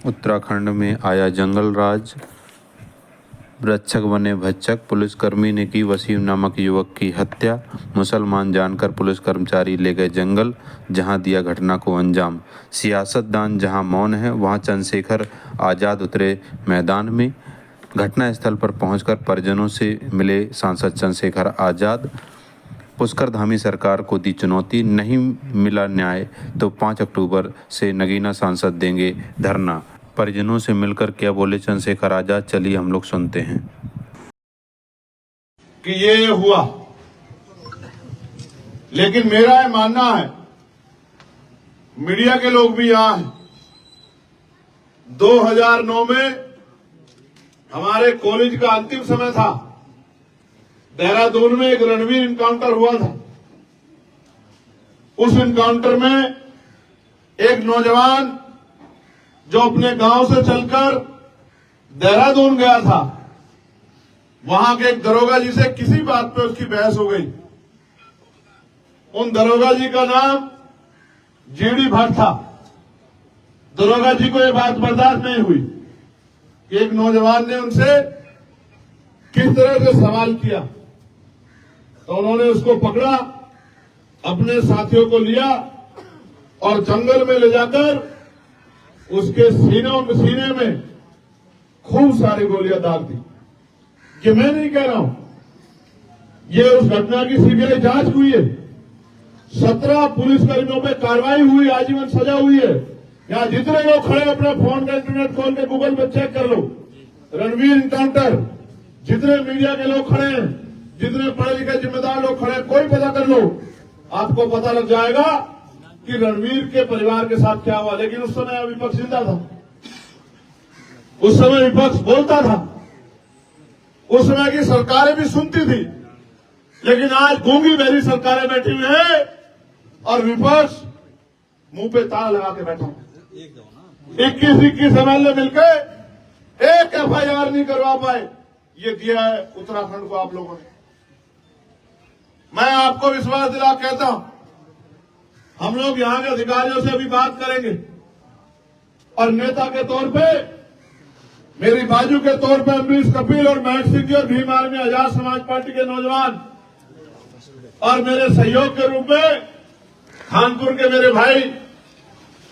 उत्तराखंड में आया जंगल राज, रक्षक बने भक्षक। पुलिसकर्मी ने की वसीम नामक युवक की हत्या। मुसलमान जानकर पुलिस कर्मचारी ले गए जंगल, जहां दिया घटना को अंजाम। सियासतदान जहां मौन है, वहां चंद्रशेखर आज़ाद उतरे मैदान में। घटनास्थल पर पहुंचकर परिजनों से मिले सांसद चंद्रशेखर आज़ाद। पुष्करधामी सरकार को दी चुनौती, नहीं मिला न्याय तो 5 अक्टूबर से नगीना सांसद देंगे धरना। परिजनों से मिलकर क्या बोले चंद्रशेखर आज़ाद, चलिए हम लोग सुनते हैं। कि ये हुआ, लेकिन मेरा ये मानना है, मीडिया के लोग भी यहां हैं, 2009 में हमारे कॉलेज का अंतिम समय था। देहरादून में एक रणवीर इनकाउंटर हुआ था। उस इनकाउंटर में एक नौजवान जो अपने गांव से चलकर देहरादून गया था, वहां के एक दरोगा जी से किसी बात पे उसकी बहस हो गई। उन दरोगा जी का नाम जीडी भट्ट था। दरोगा जी को यह बात बर्दाश्त नहीं हुई कि एक नौजवान ने उनसे किस तरह से सवाल किया, तो उन्होंने उसको पकड़ा, अपने साथियों को लिया और जंगल में ले जाकर उसके सीने में खूब सारी गोलियां दाग दी। कि मैं नहीं कह रहा हूं, ये उस घटना की सीबीआई जांच हुई है। 17 पुलिसकर्मियों पे कार्रवाई हुई, आजीवन सजा हुई है। यहां जितने लोग खड़े, अपना फोन का इंटरनेट खोल के गूगल पे चेक कर लो, रणवीर इनकाउंटर। जितने मीडिया के लोग खड़े हैं, जितने पढ़े लिखे जिम्मेदार लोग खड़े हैं, कोई पता कर लो, आपको पता लग जाएगा कि रणवीर के परिवार के साथ क्या हुआ। लेकिन उस समय विपक्ष जिंदा था, उस समय विपक्ष बोलता था, उस समय की सरकारें भी सुनती थी। लेकिन आज गूंगी बहरी सरकारें बैठी हुई है और विपक्ष मुंह पे ताला लगा के बैठा। 21 MLA मिलकर एक FIR नहीं करवा पाए। ये दिया है उत्तराखंड को आप लोगों ने। मैं आपको विश्वास दिला कहता हूं, हम लोग यहां के अधिकारियों से अभी बात करेंगे और नेता के तौर पे, मेरी बाजू के तौर पे अमरीश कपिल और महक सिंह जी और भीम आर्मी आजाद समाज पार्टी के नौजवान और मेरे सहयोग के रूप में खानपुर के मेरे भाई,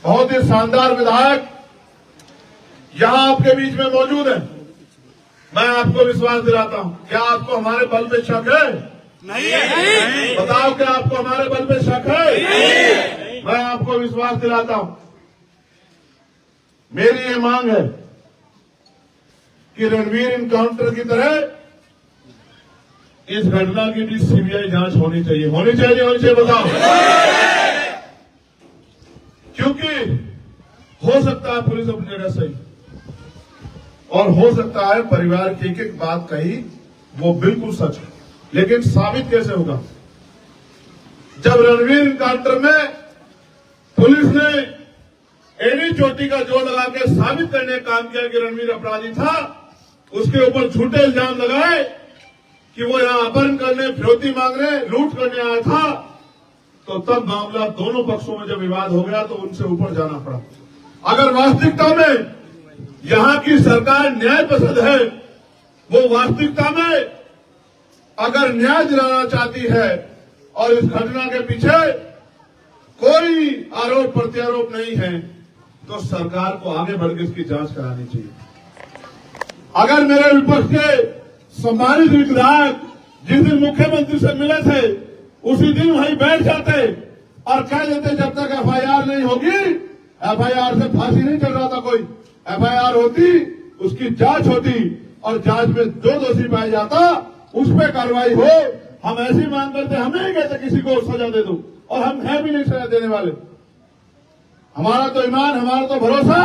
बहुत ही शानदार विधायक यहां आपके बीच में मौजूद है। मैं आपको विश्वास दिलाता हूं, क्या आपको हमारे बल पे शक है? नहीं। बताओ, क्या आपको हमारे बल पे शक है? नहीं। मैं आपको विश्वास दिलाता हूं, मेरी ये मांग है कि रणवीर इनकाउंटर की तरह इस घटना की भी सीबीआई जांच होनी चाहिए। होनी चाहिए, होनी चाहिए, बताओ। क्योंकि हो सकता है पुलिस अपनी जगह सही, और हो सकता है परिवार की एक एक बात कही वो बिल्कुल सच है, लेकिन साबित कैसे होगा? जब रणवीर इनकाउंटर में पुलिस ने एड़ी चोटी का जोर लगा के साबित करने का काम किया कि रणवीर अपराधी था, उसके ऊपर झूठे इल्जाम लगाए कि वो यहां अपहरण करने, फिरौती मांगने, लूट करने आया था, तो तब मामला दोनों पक्षों में जब विवाद हो गया तो उनसे ऊपर जाना पड़ा। अगर वास्तविकता में यहां की सरकार न्याय पसंद है, वो वास्तविकता में अगर न्याय दिलाना चाहती है और इस घटना के पीछे कोई आरोप प्रत्यारोप नहीं है, तो सरकार को आगे बढ़कर इसकी जांच करानी चाहिए। अगर मेरे विपक्ष के सम्मानित विधायक जिस दिन मुख्यमंत्री से मिले थे, उसी दिन वहीं बैठ जाते और कह देते जब तक FIR नहीं होगी, FIR से फांसी नहीं चल रहा था कोई, FIR होती, उसकी जांच होती और जांच में जो दोषी पाया जाता उस पर कार्रवाई हो। हम ऐसी मांग करते, हम नहीं कहते किसी को सजा दे दो, और हम है भी नहीं सजा देने वाले। हमारा तो ईमान, हमारा तो भरोसा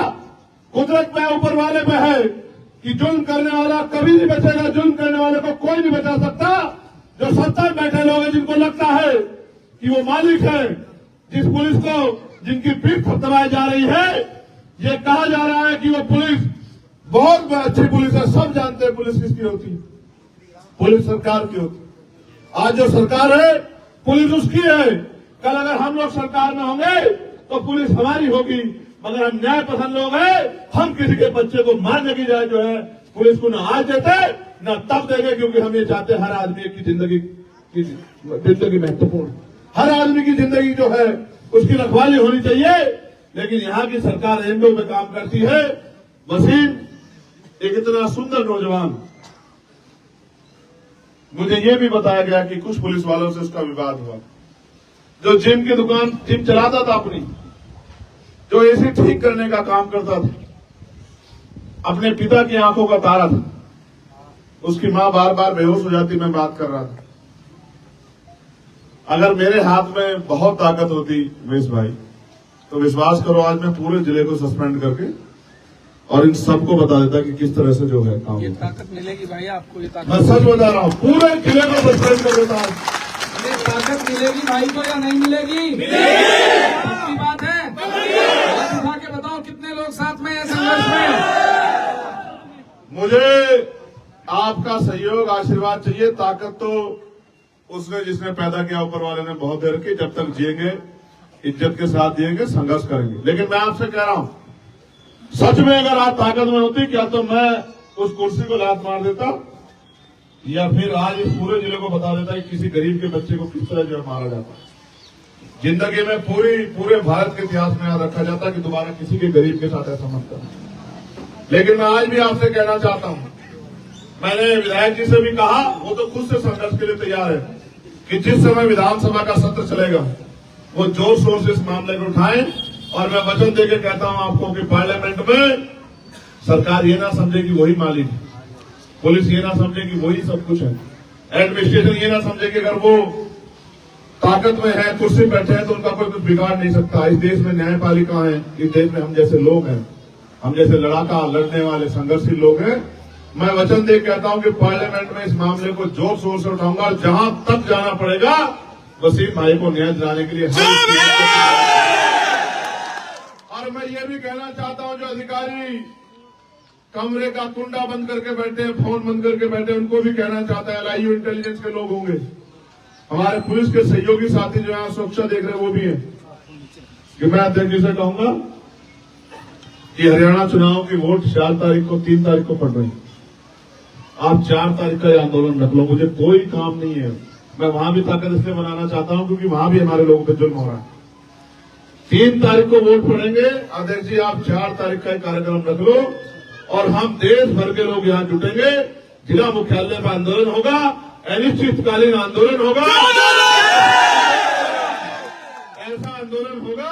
कुदरत पे, ऊपर वाले पे है कि जुल्म करने वाला कभी नहीं बचेगा। जुल्म करने वाले को कोई नहीं बचा सकता। जो सत्ता में बैठे लोग हैं, जिनको लगता है कि वो मालिक है, जिस पुलिस को, जिनकी पीठ थपथपाई जा रही है, ये कहा जा रहा है कि वो पुलिस बहुत अच्छी पुलिस है। सब जानते हैं पुलिस किसकी होती है, पुलिस सरकार की होती है। आज जो सरकार है, पुलिस उसकी है। कल अगर हम लोग सरकार में होंगे तो पुलिस हमारी होगी, मगर हम न्याय पसंद लोग हैं। हम किसी के बच्चे को मारने की जाए जो है पुलिस को न आज देते न तब देंगे, क्योंकि हम ये चाहते हैं हर आदमी की जिंदगी महत्वपूर्ण, हर आदमी की जिंदगी जो है उसकी रखवाली होनी चाहिए। लेकिन यहाँ की सरकार एमडो में काम करती है। वसीम एक इतना सुंदर नौजवान, मुझे ये भी बताया गया कि कुछ पुलिस वालों से उसका विवाद हुआ, जो जिम की दुकान जिम चलाता था अपनी, जो एसी ठीक करने का काम करता था, अपने पिता की आंखों का तारा था, उसकी मां बार बार बेहोश हो जाती, मैं बात कर रहा था। अगर मेरे हाथ में बहुत ताकत होती उमेश भाई, तो विश्वास करो आज मैं पूरे जिले को सस्पेंड करके और इन सबको बता देता कि किस तरह से जो है काम। ये ताकत मिलेगी भाई आपको, ये ताकत मैं सच बता रहा हूं, पूरे जिले को सस्पेंड कर देता हूं। ये ताकत मिलेगी भाई को या नहीं मिलेगी? मिलेगी। बात है, उठा के बताओ कितने लोग साथ में हैं संघर्ष में। मुझे आपका सहयोग आशीर्वाद चाहिए। ताकत तो उसने जिसने पैदा किया ऊपर वाले ने बहुत देर की, जब तक जिएंगे इज्जत के साथ जिएंगे, संघर्ष करेंगे। लेकिन मैं आपसे कह रहा हूं, सच में अगर आप ताकत में होती क्या तो मैं उस कुर्सी को लात मार देता, या फिर आज इस पूरे जिले को बता देता कि किसी गरीब के बच्चे को किस तरह जो है मारा जाता। जिंदगी में पूरे भारत के इतिहास में याद रखा जाता कि दोबारा किसी के गरीब के साथ ऐसा मत करना। लेकिन मैं आज भी आपसे कहना चाहता हूं, मैंने विधायक जी से भी कहा, वो तो खुद से संघर्ष के लिए तैयार है कि जिस समय विधानसभा का सत्र चलेगा वो जोर शोर से इस मामले को उठाएं। और मैं वचन देकर कहता हूं आपको कि पार्लियामेंट में सरकार ये ना समझे कि वही मालिक है, पुलिस ये ना समझे कि वही सब कुछ है, एडमिनिस्ट्रेशन ये ना समझे कि अगर वो ताकत में है, कुर्सी बैठे हैं तो उनका कोई कुछ बिगाड़ नहीं सकता। इस देश में न्यायपालिका है, इस देश में हम जैसे लोग हैं, हम जैसे लड़ाका लड़ने वाले संघर्षशील लोग हैं। मैं वचन दे कहता हूं कि पार्लियामेंट में इस मामले को जोर शोर से उठाऊंगा और जहां तक जाना पड़ेगा वसीम भाई को न्याय दिलाने के लिए और मैं ये भी कहना चाहता हूं, जो अधिकारी कमरे का कुंडा बंद करके बैठे हैं, फोन बंद करके बैठे हैं, उनको भी कहना चाहता है, LIU इंटेलिजेंस के लोग होंगे, हमारे पुलिस के सहयोगी साथी जो है सुरक्षा देख रहे हैं वो भी है, कि मैं अध्यक्ष जी से कहूंगा कि हरियाणा चुनाव की वोट 4 तारीख को 3 तारीख को पड़ रही है, आप 4 तारीख का ये आंदोलन रख लो, मुझे कोई काम नहीं है। मैं वहां भी ताकत इसलिए बनाना चाहता हूं क्योंकि वहां भी हमारे लोगों पे जुल्म हो रहा है। 3 तारीख को वोट पड़ेंगे, अध्यक्ष जी आप 4 तारीख का कार्यक्रम रख लो और हम देश भर के लोग यहां जुटेंगे, जिला मुख्यालय पर आंदोलन होगा, अनिश्चितकालीन आंदोलन होगा, ऐसा आंदोलन होगा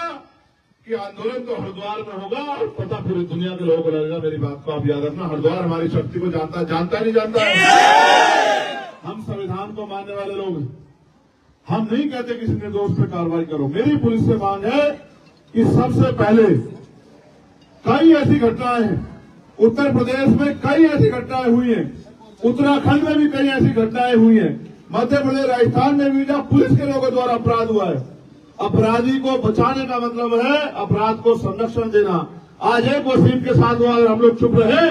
कि आंदोलन तो हरिद्वार में होगा और पता पूरी दुनिया के लोगों को लगेगा। मेरी बात को आप याद रखना, हरिद्वार हमारी शक्ति को जानता नहीं जानता है। हम संविधान को मानने वाले लोग हैं, हम नहीं कहते किसी निर्दोष पे कार्रवाई करो। मेरी पुलिस से मांग है कि सबसे पहले कई ऐसी घटनाएं हैं, उत्तर प्रदेश में कई ऐसी घटनाएं हुई हैं, उत्तराखंड में भी कई ऐसी घटनाएं हुई हैं, मध्य प्रदेश राजस्थान में भी जब पुलिस के लोगों द्वारा अपराध हुआ है। अपराधी को बचाने का मतलब है अपराध को संरक्षण देना। आज एक वसीम के साथ हुआ, अगर हम लोग चुप रहे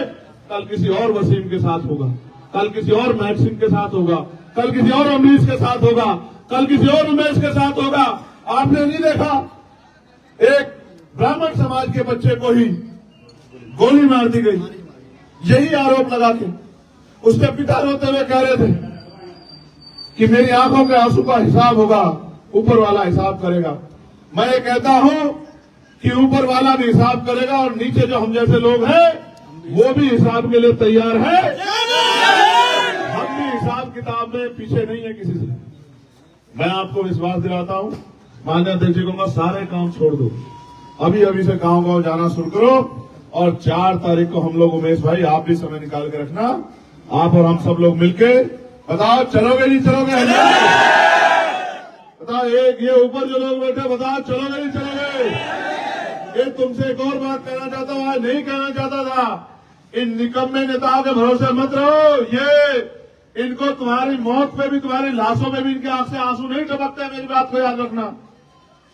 कल किसी और वसीम के साथ होगा, कल किसी और महक सिंह के साथ होगा, कल किसी और अमरीश के साथ होगा, कल किसी और उमेश के साथ होगा। आपने नहीं देखा एक ब्राह्मण समाज के बच्चे को ही गोली मार दी गई, यही आरोप लगा के उसके पिता रोते हुए कह रहे थे कि मेरी आंखों के आंसू का हिसाब होगा, ऊपर वाला हिसाब करेगा। मैं ये कहता हूं कि ऊपर वाला भी हिसाब करेगा और नीचे जो हम जैसे लोग हैं वो भी हिसाब के लिए तैयार है। हम भी हिसाब किताब में पीछे नहीं है किसी से। मैं आपको विश्वास दिलाता हूं, माननीय अध्यक्ष जी कहूंगा सारे काम छोड़ दो, अभी से गांव जाना शुरू करो और 4 तारीख को हम लोग, उमेश भाई आप भी समय निकाल के रखना, आप और हम सब लोग मिलके बताओ चलोगे नहीं चलोगे? बताओ एक ये ऊपर जो लोग बैठे बताओ चलोगे नहीं चलोगे? ये तुमसे एक और बात कहना चाहता हूं, आज नहीं कहना चाहता था, इन निकम्मे नेताओं के भरोसे मत रहो। ये इनको तुम्हारी मौत पे भी, तुम्हारी लाशों में भी इनके आंख से आंसू नहीं टपकते, मेरी बात को याद रखना।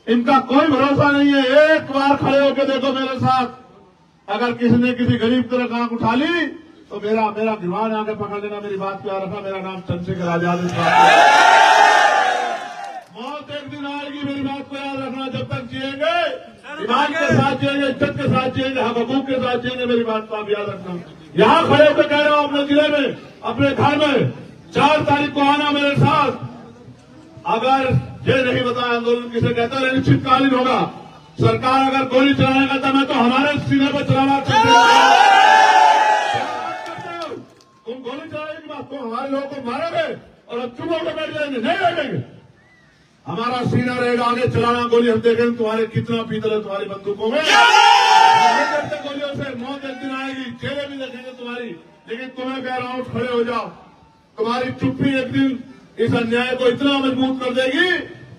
इनका कोई भरोसा नहीं है। एक बार खड़े होकर देखो मेरे साथ, अगर किसी ने किसी गरीब तरह आंख उठा ली तो मेरा गिरवान आके पकड़ लेना, मेरी बात को याद रखना। मेरा नाम चंद्रशेखर आजाद है। मौत एक दिन आएगी, मेरी बात जब तक जिएंगे ईमान के साथ जिएंगे, इज्जत के साथ जिएंगे, हक हकूक के साथ जिएंगे। मेरी बात को आप याद रखना। यहाँ खड़े होकर कह रहा हूं अपने जिले में, अपने घर में 4 तारीख को आना मेरे साथ। अगर ये नहीं बताया आंदोलन किसे कहता है, निश्चितकालीन होगा। सरकार अगर गोली चलाने का दम है तो हमारे सीने पर चलावा करते तुम गोली चलाने की बात, तुम हमारे लोगों को मारोगे और अब चुप होकर बैठ जाएंगे, नहीं बैठेंगे। हमारा सीना रहेगा आगे चलाना गोली। हम देखेंगे तुम्हारे कितना पीतल है तुम्हारी बंदूकों में। नहीं करते गोलियों से, मौत एक दिन आएगी, चेहरे भी देखेंगे तुम्हारी। लेकिन तुम्हें कह रहा हूं खड़े हो जाओ। तुम्हारी चुप्पी एक दिन इस अन्याय को इतना मजबूत कर देगी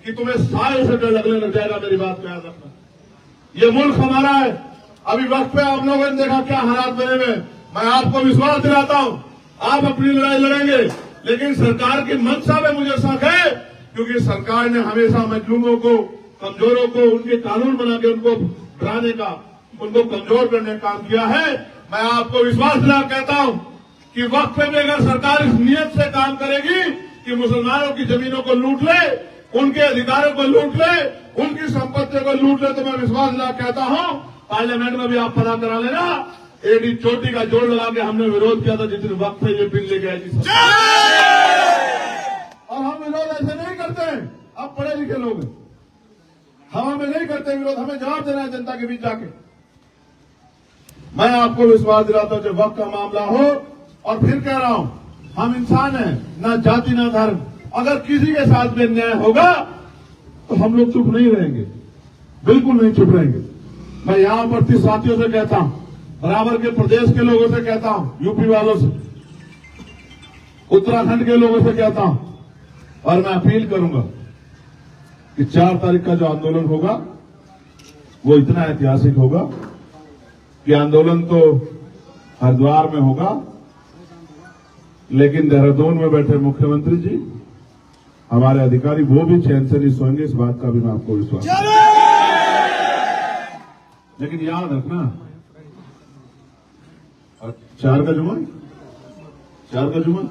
कि तुम्हें सालों से डर लगने लग जाएगा। मेरी बात को याद रखना। ये मुल्क हमारा है। अभी वक्त पे आप लोगों ने देखा क्या हालात बने हुए। मैं आपको विश्वास दिलाता हूं आप अपनी लड़ाई लड़ेंगे, लेकिन सरकार की मंशा में मुझे शक है, क्योंकि सरकार ने हमेशा मजलूमों को, कमजोरों को उनके कानून बना के उनको डराने का, उनको कमजोर करने का काम किया है। मैं आपको विश्वास दिला कहता हूं कि वक्त पे भी अगर सरकार इस नियत से काम करेगी कि मुसलमानों की जमीनों को लूट ले, उनके अधिकारों को लूट ले, उनकी संपत्तियों को लूट ले, तो मैं विश्वास दिला कहता हूं पार्लियामेंट में भी आप पता करा लेना। एडी चोटी का जोड़ लगा के हमने विरोध किया था जितने वक्त पे ये बिल लेके आई थी। और हम विरोध ऐसे नहीं करते हैं, आप पढ़े लिखे लोग हैं, हवा में नहीं करते विरोध। हमें जवाब देना है जनता के बीच जाके। मैं आपको विश्वास दिलाता हूं जब वक्त का मामला हो, और फिर कह रहा हूं हम इंसान हैं, ना जाति ना धर्म। अगर किसी के साथ भी अन्याय होगा तो हम लोग चुप नहीं रहेंगे, बिल्कुल नहीं चुप रहेंगे। मैं यहां पर साथियों से कहता हूं, बराबर के प्रदेश के लोगों से कहता हूं, यूपी वालों से, उत्तराखंड के लोगों से कहता हूं, और मैं अपील करूंगा कि 4 तारीख का जो आंदोलन होगा वो इतना ऐतिहासिक होगा कि आंदोलन तो हरिद्वार में होगा, लेकिन देहरादून में बैठे मुख्यमंत्री जी, हमारे अधिकारी, वो भी चैन से नहीं सोएंगे। इस बात का भी मैं आपको विश्वास। लेकिन याद रखना, 4 का जुम्मा, 4 का जुम्मा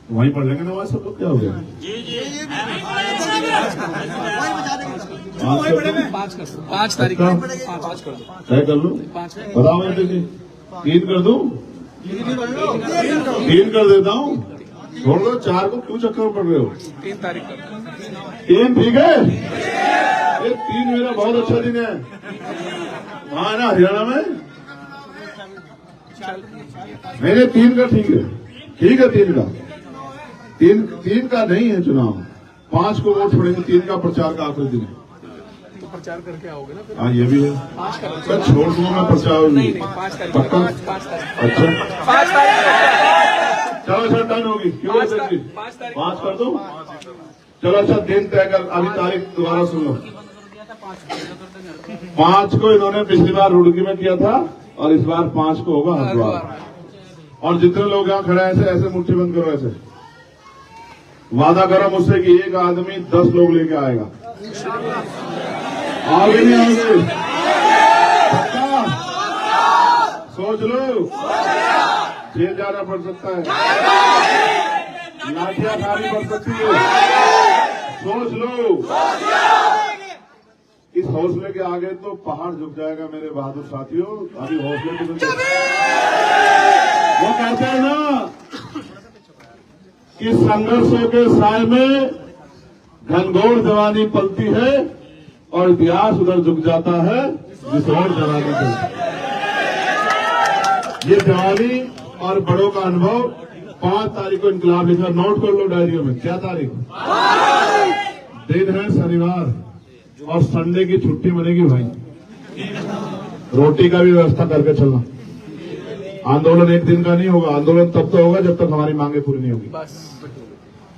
वहीं पढ़ लेंगे नमाज सब लोग। क्या हो गया? जी 5 तारीख को 5 कर दो, तय कर लो। बताओ मैं 3 कर दूं? 3 कर देता हूं, छोड़ दो। 4 को क्यों चक्कर में पड़ रहे हो? 3 तारीख को 3 ठीक है। ये 3 मेरा बहुत अच्छा दिन है वहां ना हरियाणा में। मेरे 3 का ठीक है, ठीक है 3 का। 3 का नहीं है चुनाव, 5 को वोट पड़ेंगे, 3 का प्रचार का आखिरी दिन है। तो प्रचार करके आओगे ना फिर? हाँ ये भी है। मैं छोड़ दूंगा मैं प्रचार। नहीं 5 तारीख, पक्का? 5 तारीख, अच्छा 5 तारीख। चलो सर डन होगी। क्यों 5 तारीख 5 कर दो। चलो अच्छा दिन तय कर। अभी तारीख दोबारा सुन लो। 5 को इन्होंने पिछली बार रुड़की में किया था और इस बार 5 को होगा हरिद्वार। और जितने लोग यहाँ खड़े हैं ऐसे ऐसे मुट्ठी बंद करो, ऐसे वादा करो मुझसे कि एक आदमी 10 लोग लेके आएगा। आगे नहीं आओगे? पक्का? सोच लो, जेल जाना पड़ सकता है, लाठियां खानी पड़ सकती है। सोच लो। इस हौसले के आगे तो पहाड़ झुक जाएगा मेरे बहादुर साथियों। अभी हौसले की वो कहते हैं ना कि संघर्षों के साय में घनघोर जवानी पलती है और इतिहास उधर झुक जाता है जिस और जवानी चलती है। ये जवानी और बड़ों का अनुभव 5 तारीख को इनकलाब लिखा, नोट कर लो डायरियों में। क्या तारीख? दिन है शनिवार और संडे की छुट्टी बनेगी भाई। रोटी का भी व्यवस्था करके चलना। आंदोलन एक दिन का नहीं होगा, आंदोलन तब तो होगा जब तक हमारी मांगे पूरी नहीं होगी।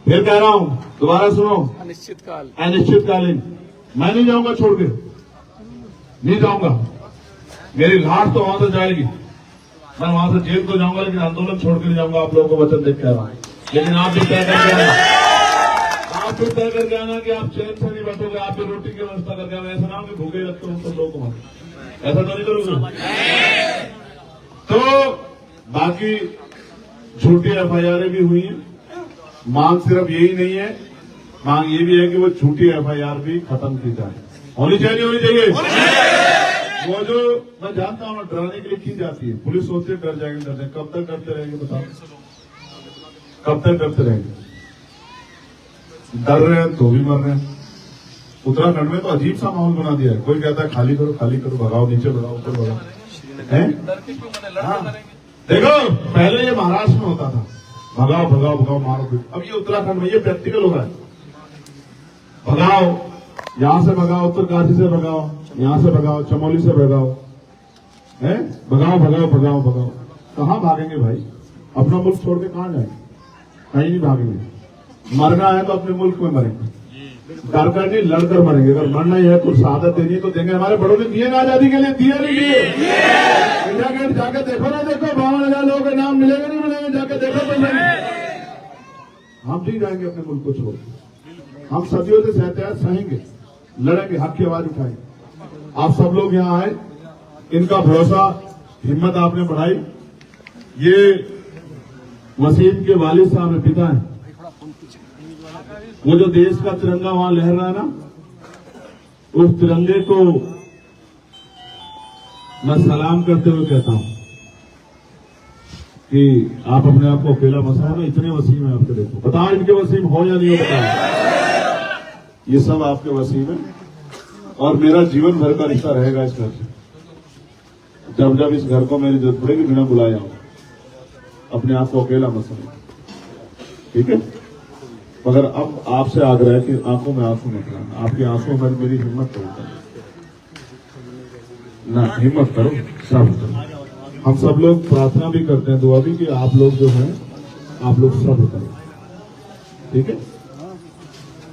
फिर कह रहा हूं, दोबारा सुनो, अनिश्चितकाल, अनिश्चितकालीन। मैं नहीं जाऊंगा छोड़ के, नहीं जाऊंगा। मेरी लाश तो वहां से जाएगी, मैं वहां से जेल तो जाऊंगा, लेकिन आंदोलन छोड़ के नहीं जाऊंगा। आप लोगों को वचन देख के आ रहा हूं। लेकिन आप भी तय करके आना, आप भी तय करके आना कि आप चैन से नहीं बैठोगे। आप भी रोटी की व्यवस्था करके आना। ऐसा ना हो कि भूखे रखते हो सब लोगों को, ऐसा तो नहीं करोगे। तो बाकी झूठी FIR भी हुई हैं। मांग सिर्फ यही नहीं है, मांग ये भी है कि वो झूठी FIR भी खत्म की जाए। होनी चाहिए, होनी चाहिए। वो जो मैं जानता हूँ डराने के लिए की जाती है, पुलिस सोचते है डर जाएंगे, डर जाएंगे। कब तक डरते रहेंगे बताओ, कब तक डरते रहेंगे? डर रहे हैं तो भी मर रहे हैं। उत्तराखंड में तो अजीब सा माहौल बना दिया है। कोई कहता है खाली करो, खाली करो, भगाओ, नीचे भगाओ, ऊपर भगाओ। हाँ। देखो पहले ये महाराष्ट्र में होता था, भगाओ भगाओ भगाओ, मारो पीटो। अब ये उत्तराखंड में ये प्रैक्टिकल हो रहा है, भगाओ, यहां से भगाओ, उत्तरकाशी से भगाओ, यहां से भगाओ, चमोली से भगाओ, है भगाओ भगाओ भगाओ भगाओ। कहां भागेंगे भाई? अपना मुल्क छोड़ के कहां जाएंगे? कहीं नहीं भागेंगे। मरना है तो अपने मुल्क में मरेंगे, डर कर नहीं लड़कर मरेंगे। अगर मरना ही है तो शहादत देनी है तो देंगे। हमारे बड़ों ने दिए ना आजादी के लिए, दिए नहीं दिए? इंडिया गेट जाके देखो ना, देखो 52,000 लोगों के नाम मिलेंगे नहीं मिलेंगे, जाके देखो तो नहीं। हम नहीं जाएंगे अपने मुल्क को छोड़ के। हम सदियों से सहते हैं, सहेंगे, लड़ेंगे, हक की आवाज उठाएंगे। आप सब लोग यहाँ आए, इनका भरोसा, हिम्मत आपने बढ़ाई। ये वसीम के वालिद साहब है, पिता है। वो जो देश का तिरंगा वहां लहर रहा है ना, उस तिरंगे को मैं सलाम करते हुए कहता हूं कि आप अपने आप को अकेला मत समझो। इतने वसीम है आपके, देखो बताओ इनके वसीम हो या नहीं हो, बताओ। ये सब आपके वसीम है और मेरा जीवन भर का रिश्ता रहेगा इस घर से। जब जब इस घर को मेरी जरूरत पड़ेगी बिना बुलाए आऊंगा। अपने आप को अकेला मत समझो, ठीक है? मगर अब आपसे आग्रह है कि आंखों में आंसू मत लाना। आपकी आंसुओं में मेरी हिम्मत करो ना, हिम्मत करो, सब करो। हम सब लोग प्रार्थना भी करते हैं, दुआ भी, कि आप लोग जो हैं आप लोग सब्र करें, ठीक है?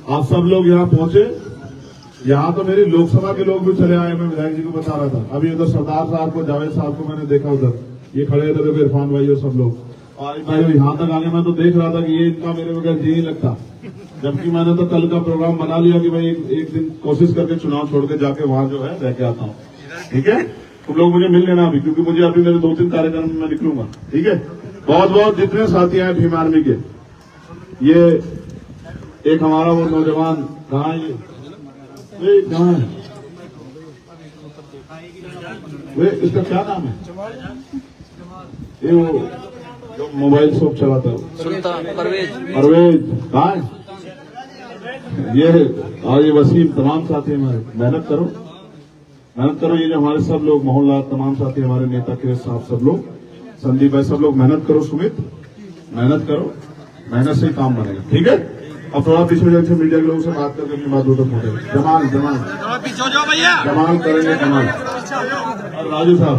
आप सब लोग यहाँ पहुंचे। यहाँ तो मेरी लोकसभा के लोग भी चले आए, मैं विधायक जी को बता रहा था। अभी उधर सरदार साहब को, जावेद साहब को मैंने देखा, उधर ये खड़े इधर, इरफान भाई और सब लोग। और भाई यहाँ तक आगे मैं तो देख रहा था कि ये इनका मेरे बगैर जी नहीं लगता। जबकि मैंने तो कल का प्रोग्राम बना लिया कि भाई एक दिन कोशिश करके चुनाव छोड़ के जाके वहां जो है रह के आता हूँ, ठीक है? तुम लोग मुझे मिल लेना अभी, क्योंकि मुझे अभी मेरे 2-3 कार्यक्रम में मैं निकलूंगा, ठीक है? बहुत बहुत जितने साथी हैं भीम आर्मी के, ये एक हमारा वो नौजवान कहाँ है, ये कहाँ है, वे इसका क्या नाम है, ये वो जो मोबाइल शॉप चलाता है, परवेज कहाँ है? ये और ये वसीम, तमाम साथी हमारे, मेहनत करो, मेहनत करो। ये जो हमारे सब लोग, मोहल्ला, तमाम साथी हमारे, नेता के साथ सब लोग, संदीप भाई, सब लोग मेहनत करो। सुमित, मेहनत करो, मेहनत से ही काम बनेगा, ठीक है? अब थोड़ा पीछे जाके मीडिया के लोगों से बात करके अपनी बात उधर पहुंचे। जमाल जमाल जमाल करेंगे, जमाल और राजू साहब।